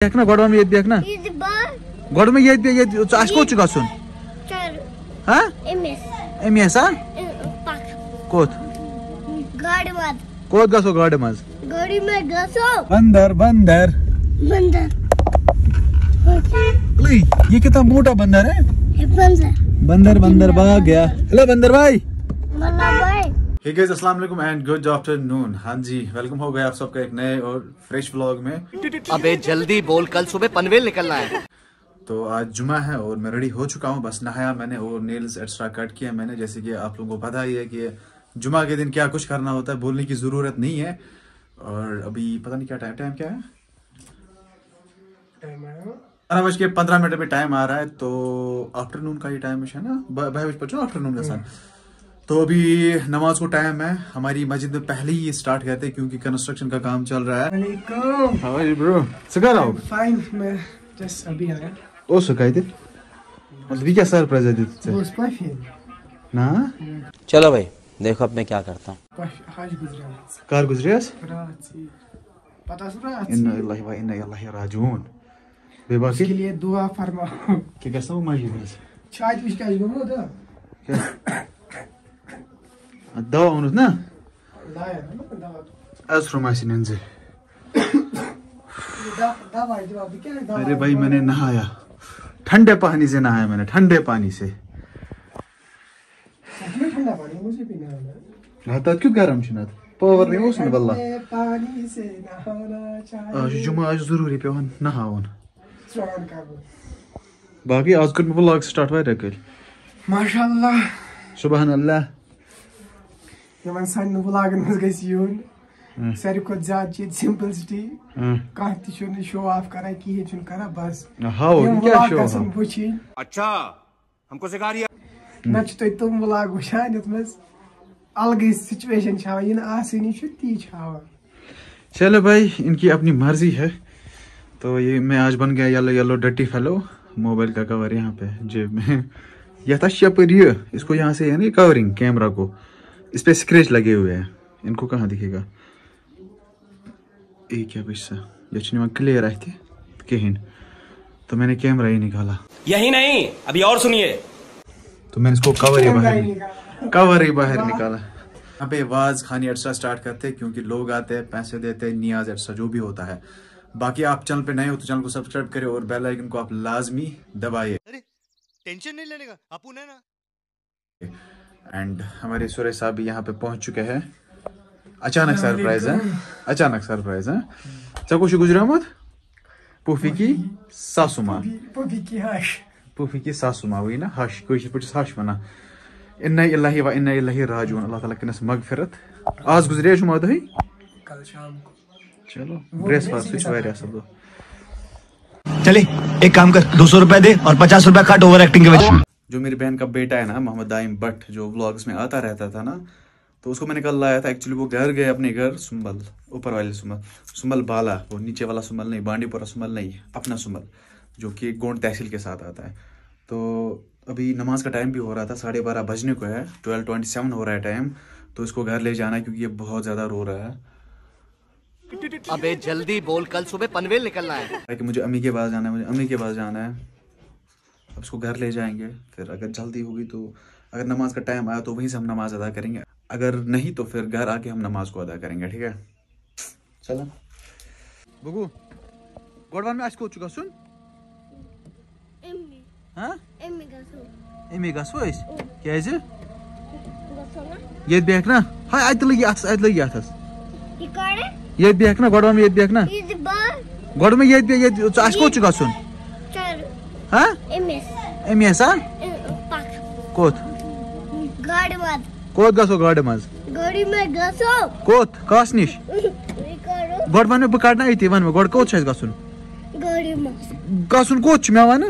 देखना गोड़ में ये देखना गोड़ में ये आज को चुका सुन हाँ एमएस हाँ कोत कोत गसो गाड़ी मज बंदर बंदर बंदर ये कितना मोटा बंदर है बंदर बंदर भाग गया। हेलो बंदर भाई। हे गाइस अस्सलाम वालेकुम एंड गुड आफ्टरनून। हाँ जी वेलकम हो गया आप सबका एक नए और फ्रेश व्लॉग में। अबे जल्दी बोल कल सुबह पनवेल निकलना है। तो आज जुमा है और मैं रेडी हो चुका हूँ, बस नहाया मैंने और नेल्स एक्स्ट्रा कट किया मैंने। जैसे कि आप लोगों को पता ही है कि जुमा के दिन क्या कुछ करना होता है, बोलने की जरूरत नहीं है। और अभी पता नहीं क्या टाइम क्या है, 12:15 पे टाइम आ रहा है। तो आफ्टरनून का ही टाइम है ना, आफ्टरनून का सन। तो अभी नमाज को टाइम है। हमारी मस्जिद में पहले ही स्टार्ट करते हैं क्योंकि कंस्ट्रक्शन का काम चल रहा है। ब्रो अभी आया ओ सुकाइते मतलब क्या सरप्राइज है तुझसे ना। चलो भाई देखो अब मैं क्या करता हूँ। कार गुजरियास पता इन्ना लिल्लाहि व इन्ना इलैहि राजिऊन बेबाकी के लिए दुआ फरमाओ कि कैसा हो मस्जिद में शायद कुछ क्या गमो दा क्या दवा उन्होंने ना लाया ना दवा एस्ट्रोमाइसिन नंजे। दवा भी क्या दवा। अरे भाई मैंने नहाया ठंडे पानी से, नहाया मैंने ठंडे पानी से। ठंडा पानी मुझे पीना है नहाता क्यों गर्म छुना पावर नहीं हो सुन वल्ला पानी से नहाना चाहिए। आज जुमा आज जरूरी पे नहावन स्नान करना। बाकी आज कर व्लॉग स्टार्ट वारिया कर माशाअल्लाह सुभान अल्लाह। यमन सन व्लॉगन मस गस यून सारी को ज्यादा चीज सिंपलिसिटी कहां ती शो ऑफ करा की है करा बस हां क्या शो ऑफ। अच्छा हमको सिखा रिया ना तो तुम व्लॉग वशान यतमस अलग सिचुएशन छावा इन आसनी छु ती छावा। चलो भाई इनकी अपनी मर्जी है। तो ये मैं आज बन गया yellow yellow dirty fellow. Mobile का कवर यहाँ पे जेब में ये इसको यहाँ से है ना कवरिंग कैमरा को, इस पे स्क्रैच लगे हुए हैं। इनको कहाँ दिखेगा एक क्या पिस्सा ये क्लियर आए थे कहीं। तो मैंने कैमरा ही निकाला। यही नहीं अभी और सुनिए। तो मैंने इसको कवर ही बाहर निकाला। यहाँ पे आवाज खानी एक्स्ट्रा स्टार्ट करते हैं क्योंकि लोग आते हैं पैसे देते हैं नियाज एक्स्ट्रा जो भी होता है। बाकी आप चैनल पे नए हो तो चैनल को सब्सक्राइब करें और बेल आइकन को आप लाजमी दबाइए। अरे टेंशन नहीं लेने का आपू ने ना। एंड हमारे सुरेश साहब भी यहाँ पे पहुंच चुके हैं। अचानक सरप्राइज है चकुशी गुजरामत पुफी की सासुमा पुफी की सासुमा हुई ना हश कोई हश वना इन्ना इल्लाहि व इन्ना इलैहि राजिऊन। अल्लाह ताला कनस मगफिरत। आज गुजरे जुमा दही कल शाम को। चलो ब्रेसफास्ट वारिया सब। चले एक काम कर 200 रुपए दे और 50 रुपए काट ओवर एक्टिंग के वजह। जो मेरी बहन का बेटा है ना मोहम्मद दाइम भट्ट जो व्लॉग्स में आता रहता था ना, तो उसको मैंने कल लाया था। एक्चुअली वो घर गए अपने घर सुंबल ऊपर वाले सुंबल बाला, वो नीचे वाला सुंबल नहीं, बांडीपुरा सुंबल नहीं, अपना सुंबल जो कि गोंड तहसील के साथ आता है। तो अभी नमाज का टाइम भी हो रहा था, 12:30 बजने को है, 12:27 हो रहा है टाइम। तो इसको घर ले जाना है क्योंकि ये बहुत ज्यादा रो रहा है। अबे जल्दी बोल कल सुबह पनवेल निकलना है। कि मुझे अम्मी के पास जाना है, अब इसको घर ले जाएंगे। फिर अगर जल्दी होगी तो अगर नमाज का टाइम आया तो वहीं से हम नमाज अदा करेंगे, अगर नहीं तो फिर घर आके हम नमाज को अदा करेंगे। ठीक है चलो बगू गोडवान में आज को चुका सुन एमी गसो इस क्या है ये देखना हाय आज लगी आथस ये देखना गोडवान में ये देखना गोड में ये आज को चुका सुन हाँ एमएस हाँ कोत गसो गाड़ी मज कोत कास निश गोड वन में बह ये वन में गोड कोत गसुन गसुन कोत मे वन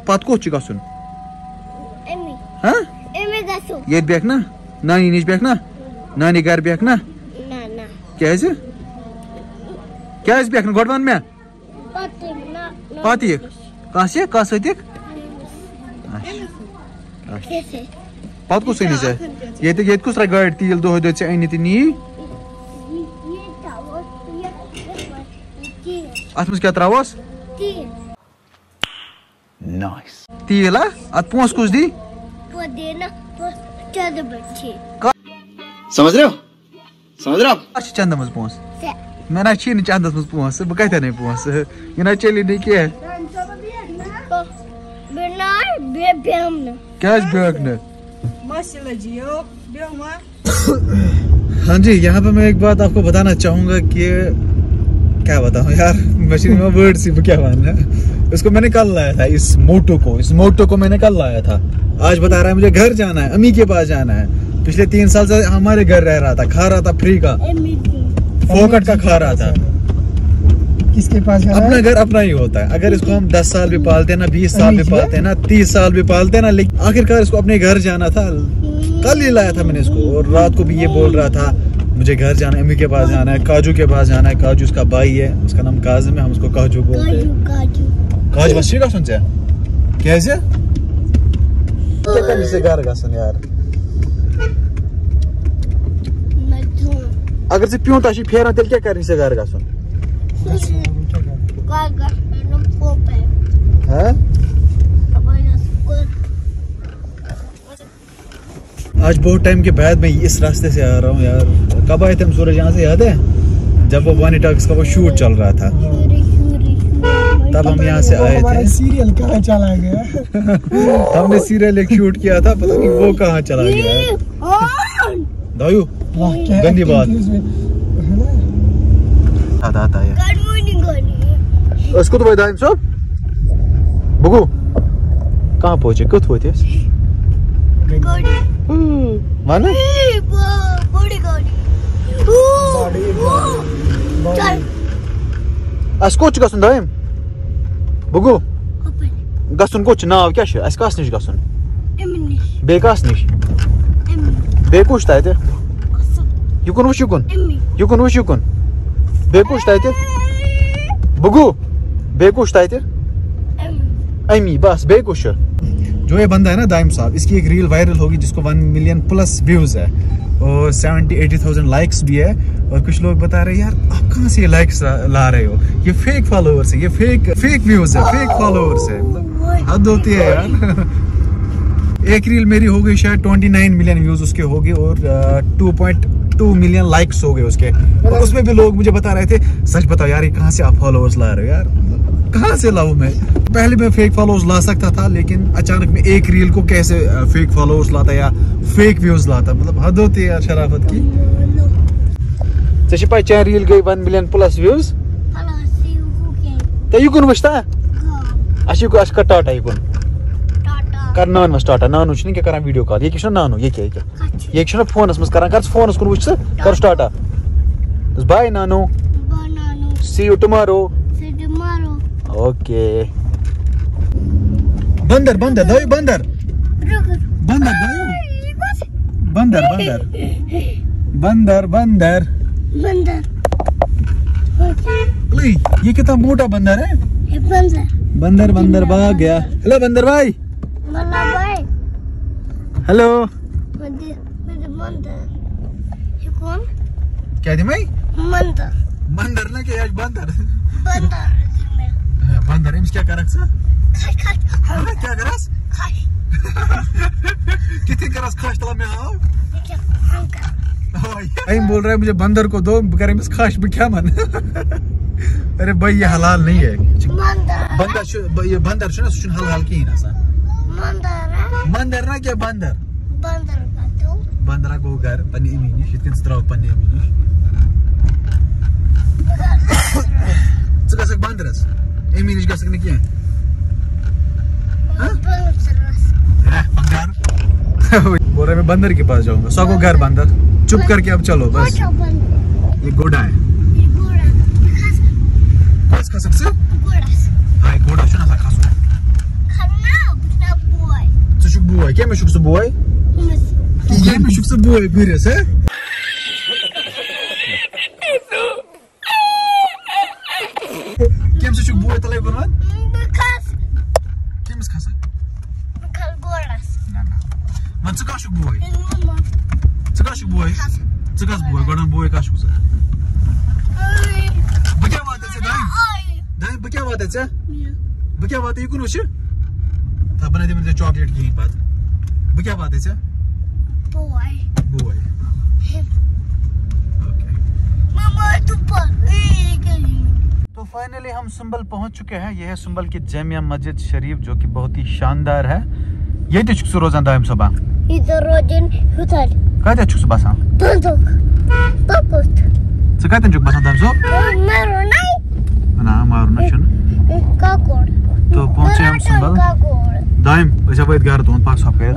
पत कोत गसुन ये बेखना नानी निश बेखना नानी घर बेखना क्या बेखना गोड वन में पतिक कस पत कुछ ये कुछ गाड़ी तील दो अन नी अत मज क्या त्रावस नाइस तील अत पोस कुछ दी समझ रहे हो आप चंद मज पोस मैं ना छी चंदस मज पोस बह कत नहीं पोस यह ना चली नहीं क्या क्या हाँ जी, यहाँ पे मैं एक बात आपको बताना चाहूंगा कि क्या बताऊं यार, मशीन में वर्ड सी क्या मानना है। इसको मैंने कल लाया था, इस मोटो को मैंने कल लाया था। आज बता रहा है मुझे घर जाना है, अम्मी के पास जाना है। पिछले 3 साल से हमारे घर रह रहा था, खा रहा था फ्री का, फोकट का खा रहा था। किसके पास अपना घर अपना ही होता है। अगर इसको हम 10 साल भी पालते ना, 20 साल भी पालते ना, 30 साल भी पालते ना, लेकिन आखिरकार इसको अपने घर जाना था। कल ही लाया था मैंने इसको, और रात को भी ये बोल रहा था मुझे घर जाना है, अम्मी के पास जाना है, काजू के पास जाना है। काजू उसका भाई है, उसका नाम काजिम है, हम उसको काजू बोलते हैं। काजू बस ठीक है कैसे घर का सुन यार, अगर से प्यों ताशी फेरा तेल क्या करनी से घर का सुन है। आज बहुत टाइम के बाद मैं इस रास्ते से आ रहा हूँ यार। कब आए थे हम सूरज यहाँ से, याद है जब वो वानी टॉक्स का वो शूट चल रहा था, तब हम यहाँ से आए थे। सीरियल कहाँ चला गया हमने सीरियल एक शूट किया था, पता नहीं वो कहाँ चला गया है। दायू गंदी बात आता है उसको तो बताएं सब बुगू कहाँ पहुंचे, कत होते माने अस कोच गसन दायम बुगू गसन कोच नाव क्या अस कस निश गसन बे कस निश बे कुछ तते युकुन वुश युकुन वुश युकुन बे कुछ तते बुगू बे कुछ तते अमी बस बे कुछ। जो ये बंदा है ना दाइम साहब, इसकी एक रील वायरल होगी जिसको 1 मिलियन प्लस व्यूज है और 70-80,000 लाइक्स भी है। और कुछ लोग बता रहे हैं यार आप कहाँ से ये लाइक्स ला रहे हो, ये फेक फॉलोअर्स है, ये फेक व्यूज है, फेक फॉलोअर्स है। मतलब हद होती है यार। एक रील मेरी हो गई शायद 29 मिलियन व्यूज उसके हो गए और 2.2 मिलियन लाइक्स हो गए उसके। और उसमें भी लोग मुझे बता रहे थे सच बताओ यार ये कहाँ से आप फॉलोअर्स ला रहे हो यार, कहाँ से लाऊं मैं। पहले मैं फेक फॉलोअर्स ला सकता था, लेकिन अचानक में एक रील को कैसे फेक फॉलोअर्स लाता या फेक व्यूज लाता, मतलब हद होती है यार शराफत की। पाई चार रील गई 1 मिलियन प्लस व्यूज तो युकुन वश्ता अश कर टाटा युकुन कर नान वस टाटा नानू छ क्या करान वीडियो कॉल, ये क्या नानू ये क्या फोनस मज करान, कर फोनस कुन वुच कर टाटा बाय नानू सी यू टुमारो ओके। बंदर बंदर दाई बंदर बंदर दाई बंदर बंदर बंदर बंदर बंदर ये कितना मोटा बंदर है। बंदर बंदर भाग गया। हेलो बंदर भाई, हेलो क्या दी भाई बंदर ना क्या बंदर बंदर इम्स क्या करस क्या करस कितने करस खाश तला में आओ भाई बोल रहा है मुझे बंदर को दो, करे इम्स खाश भी क्या मन अरे भाई ये हलाल नहीं है बंदर ये बंदर छुना सुन हलाल की ना सा बंदर ना क्या बंदर बंदर को घर पनी इमिनी शितकिन स्ट्राव पनी इमिनी सक बंदरस इमिनी का सकने क्या बोल रहे मैं बंदर के पास जाऊंगा। सौ को घर बंदर चुप करके अब चलो बस। ये घोड़ा है खा सकते हाँ घोड़ा सुना सा खासो सुशुक बुआई क्या मैं शुक से बुआई ये मैं शुक से बुआई बिरस है क्या सुशुक बुआई तले गुरवान क्या मैं खासा man tsukashuk boy tsukashuk boy tsukas boy godan boy kashuk sa bukya baat hai dai बह क्या वात बह क्या वात युन वुच था बना दे चॉकलेट कहीं पत बह क्या वात बोय तो फाइनली हम सुंबल पहुंच चुके हैं। यह है सुंबल की जामिया मस्जिद शरीफ जो कि बहुत ही शानदार है। ये तो रोजान दायम सुबह कत चुक बसान कतन चुक बसान दायम ना मारुना तो पहुंचे हम सुंबल दायम वो घर तुम पक सप कर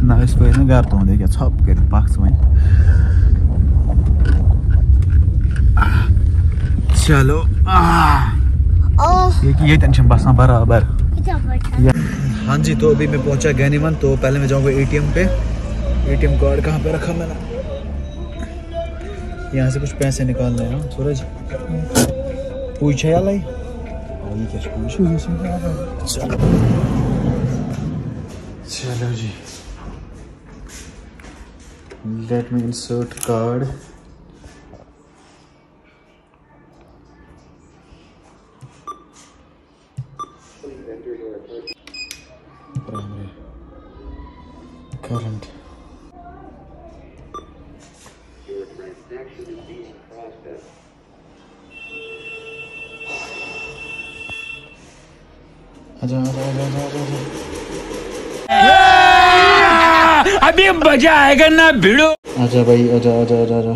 ना घर तुम क्या छप कर पक वन चलो ये बसा बराबर। हाँ जी तो अभी मैं पहुंचा गैनीवन। तो पहले मैं जाऊंगा एटीएम पे। एटीएम कार्ड कहाँ पे रखा मैंने? यहाँ से कुछ पैसे निकालने हैं। सूरज पूछे या लाई चलो जी let me insert card. Current. Your transaction is being processed. आजा अभी मजा आएगा ना भिड़ो। आजा भाई आजा आजा आजा आजा।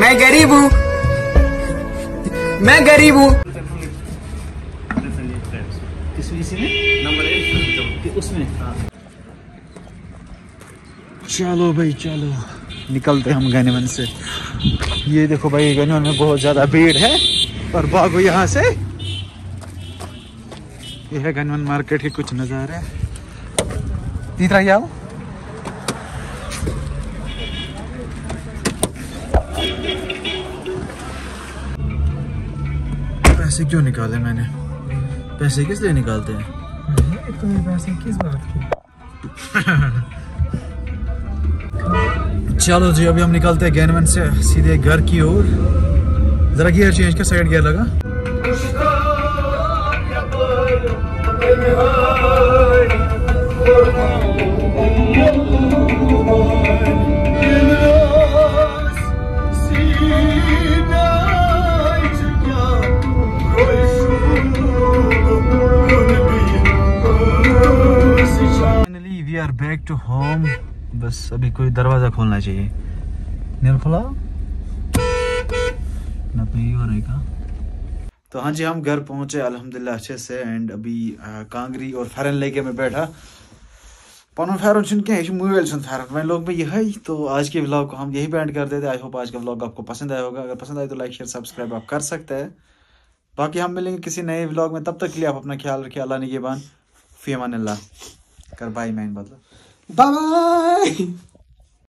मैं गरीब हूँ चलो भाई चलो निकलते हम गैनीवन से। ये देखो भाई गैनीवन में बहुत ज्यादा भीड़ है और भागो यहाँ से। ये है गैनीवन मार्केट के कुछ नज़ारे। तीसरा ही आओ। पैसे क्यों निकाले मैंने? पैसे किस लिए निकालते हैं? तुम्हें पैसे किस बात की? चलो जी अभी हम निकलते हैं गैनीवन से सीधे घर की ओर। जरा गियर चेंज कर, साइड गियर लगा। We are back to home. बस अभी कोई दरवाजा खोलना चाहिए। नहीं खुला ना तो ये हो रहेगा। तो हाँ जी हम घर पहुंचे अल्हम्दुलिल्लाह अच्छे से। एंड अभी कांगरी और फेरन लेके मैं बैठा। पन फेरन क्या मोबाइल फेरन वह लोग मैं यही। तो आज के व्लॉग को हम यही पे एंड कर देते। आई होप आज का व्लॉग आपको पसंद आया होगा। अगर पसंद आए तो लाइक शेयर सब्सक्राइब आप कर सकते हैं। बाकी हम मिलेंगे किसी नए व्लॉग में। तब तक के लिए आप अपना ख्याल रखिए। अल्लाह निगहबान। फी अमानिल्लाह कर बाय मैन बदला। Bye bye.